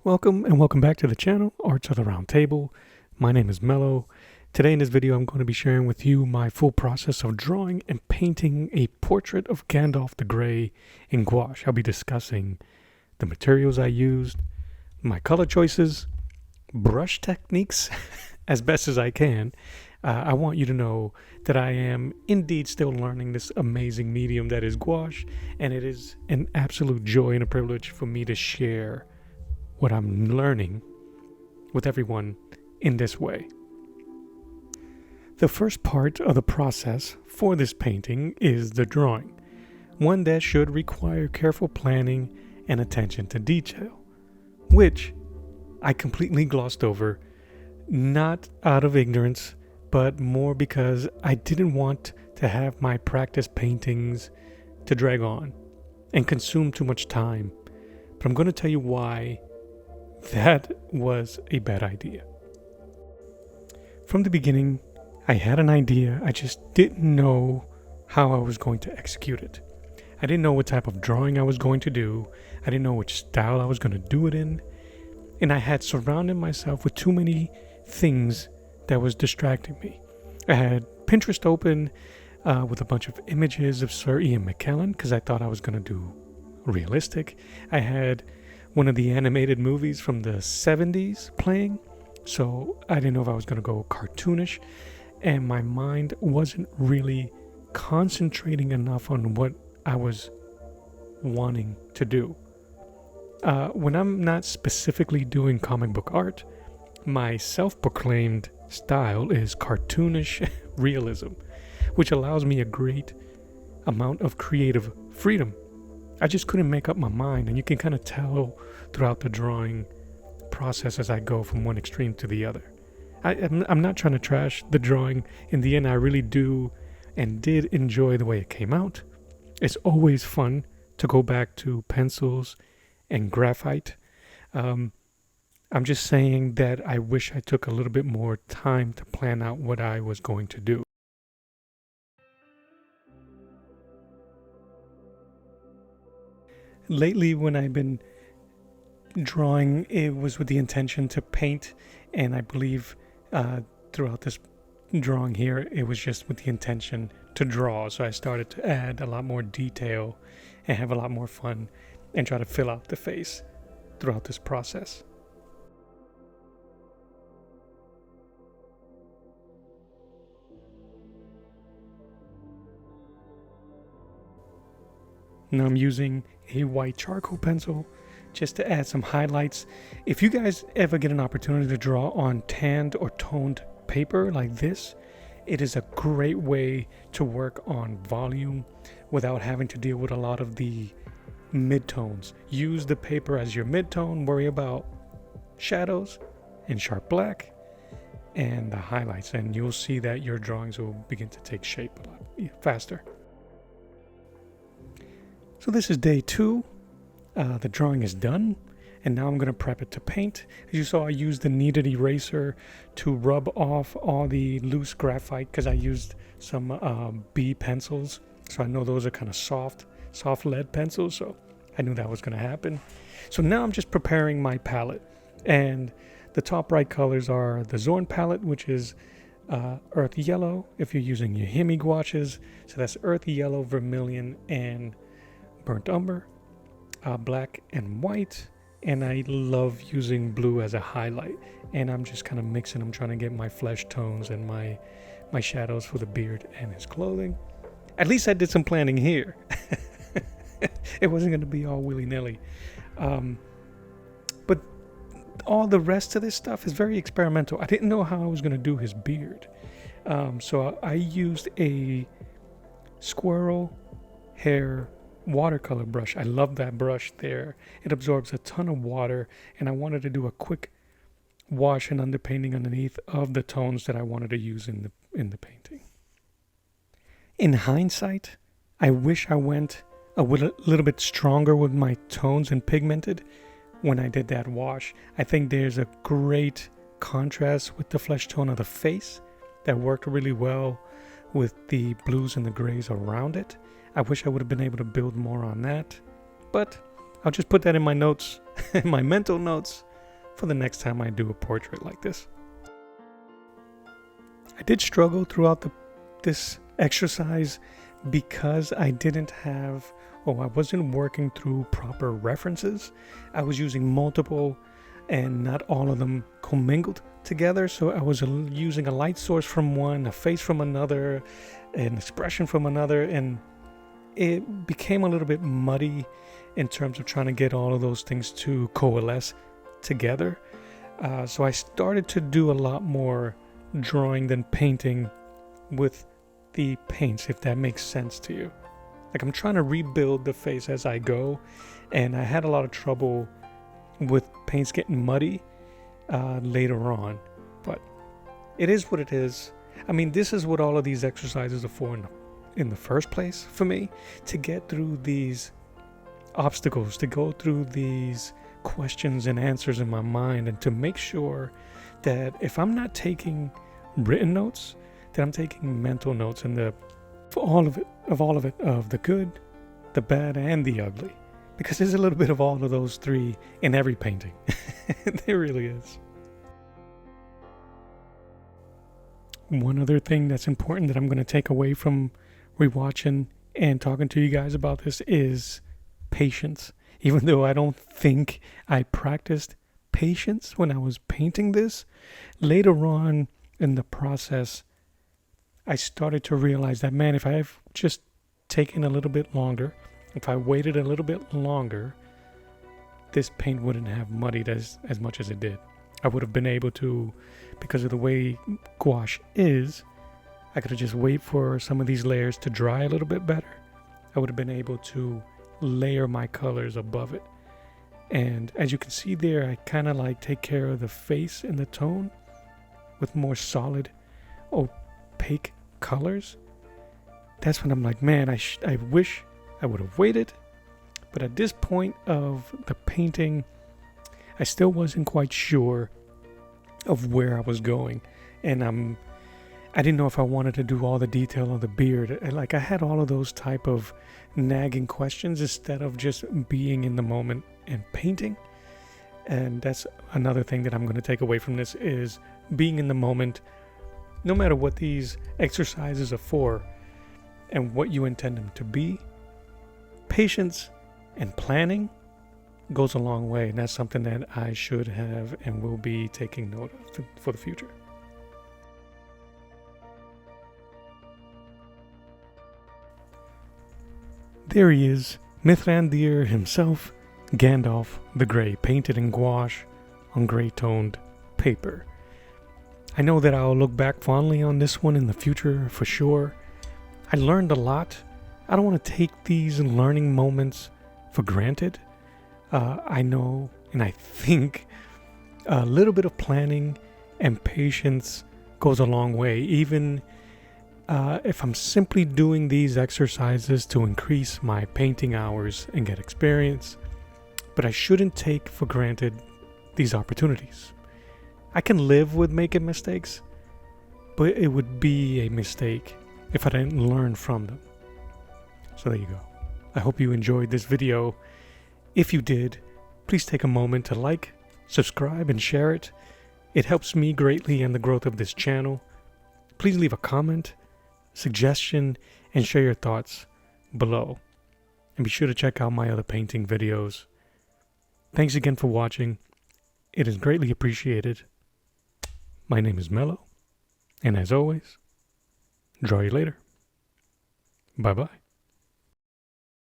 Welcome and welcome back to the channel, Arts of the Round Table. My name is Mello. Today in this video I'm going to be sharing with you my full process of drawing and painting a portrait of Gandalf the Grey in gouache. I'll be discussing the materials I used, my color choices, brush techniques as best as I can. I want you to know that I am indeed still learning this amazing medium that is gouache, and it is an absolute joy and a privilege for me to share what I'm learning with everyone in this way. The first part of the process for this painting is the drawing, one that should require careful planning and attention to detail, which I completely glossed over, not out of ignorance, but more because I didn't want to have my practice paintings to drag on and consume too much time. But I'm going to tell you why that was a bad idea. From the beginning, I had an idea, I just didn't know how I was going to execute it. I didn't know what type of drawing I was going to do. I didn't know which style I was going to do it in. And I had surrounded myself with too many things that was distracting me. I had Pinterest open with a bunch of images of Sir Ian McKellen because I thought I was going to do realistic. I had one of the animated movies from the 70s playing, so I didn't know if I was going to go cartoonish, and my mind wasn't really concentrating enough on what I was wanting to do. When I'm not specifically doing comic book art, my self-proclaimed style is cartoonish realism, which allows me a great amount of creative freedom. I just couldn't make up my mind, and you can kind of tell throughout the drawing process as I go from one extreme to the other. I'm not trying to trash the drawing. In the end, I really do and did enjoy the way it came out. It's always fun to go back to pencils and graphite. I'm just saying that I wish I took a little bit more time to plan out what I was going to do. Lately, when I've been drawing, it was with the intention to paint, and I believe throughout this drawing here, it was just with the intention to draw. So I started to add a lot more detail and have a lot more fun and try to fill out the face throughout this process. Now I'm using a white charcoal pencil just to add some highlights. If you guys ever get an opportunity to draw on tanned or toned paper like this, it is a great way to work on volume without having to deal with a lot of the midtones. Use the paper as your midtone, worry about shadows and sharp black and the highlights, and you'll see that your drawings will begin to take shape a lot faster. So this is day 2. The drawing is done, and now I'm going to prep it to paint. As you saw, I used the kneaded eraser to rub off all the loose graphite because I used some B pencils, so I know those are kind of soft lead pencils, so I knew that was going to happen. So now I'm just preparing my palette, and the top right colors are the Zorn palette, which is earth yellow if you're using your Himi Gouaches. So that's earth yellow, vermilion, and burnt umber, black and white, and I love using blue as a highlight, and I'm just kind of mixing. I'm trying to get my flesh tones and my shadows for the beard and his clothing. At least I did some planning here. It wasn't going to be all willy-nilly, but all the rest of this stuff is very experimental. I didn't know how I was going to do his beard, so I used a squirrel hair watercolor brush. I love that brush there. It absorbs a ton of water, and I wanted to do a quick wash and underpainting underneath of the tones that I wanted to use in the painting. In hindsight, I wish I went a little bit stronger with my tones and pigmented when I did that wash. I think there's a great contrast with the flesh tone of the face that worked really well with the blues and the grays around it. I wish I would have been able to build more on that, but I'll just put that in my notes, in my mental notes, for the next time I do a portrait like this. I did struggle throughout this exercise because I wasn't working through proper references. I was using multiple and not all of them commingled together. So I was using a light source from one, a face from another, an expression from another, and it became a little bit muddy in terms of trying to get all of those things to coalesce together. So I started to do a lot more drawing than painting with the paints, if that makes sense to you. Like, I'm trying to rebuild the face as I go, and I had a lot of trouble with paints getting muddy later on, but it is what it is. I mean, this is what all of these exercises are for in the first place for me, to get through these obstacles, to go through these questions and answers in my mind, and to make sure that if I'm not taking written notes, that I'm taking mental notes, and of the good, the bad, and the ugly, because there's a little bit of all of those three in every painting. There really is. One other thing that's important that I'm going to take away from rewatching and talking to you guys about this is patience. Even though I don't think I practiced patience when I was painting this, later on in the process, I started to realize that, man, if I've just taken a little bit longer, if I waited a little bit longer, this paint wouldn't have muddied as much as it did. I would have been able to, because of the way gouache is, I could have just wait for some of these layers to dry a little bit better. I would have been able to layer my colors above it. And as you can see there, I kind of like take care of the face and the tone with more solid, opaque colors. That's when I'm like, man, I wish I would have waited. But at this point of the painting, I still wasn't quite sure of where I was going. And I didn't know if I wanted to do all the detail on the beard. Like, I had all of those type of nagging questions instead of just being in the moment and painting. And that's another thing that I'm going to take away from this, is being in the moment, no matter what these exercises are for and what you intend them to be. Patience and planning goes a long way, and that's something that I should have and will be taking note of for the future. There he is, Mithrandir himself, Gandalf the Grey, painted in gouache on gray-toned paper. I know that I'll look back fondly on this one in the future for sure. I learned a lot. I don't want to take these learning moments for granted. I know, and I think a little bit of planning and patience goes a long way, even if I'm simply doing these exercises to increase my painting hours and get experience. But I shouldn't take for granted these opportunities. I can live with making mistakes, but it would be a mistake if I didn't learn from them. So there you go. I hope you enjoyed this video. If you did, please take a moment to like, subscribe, and share it. It helps me greatly in the growth of this channel. Please leave a comment, suggestion, and share your thoughts below. And be sure to check out my other painting videos. Thanks again for watching. It is greatly appreciated. My name is Mello, and as always, draw you later. Bye-bye.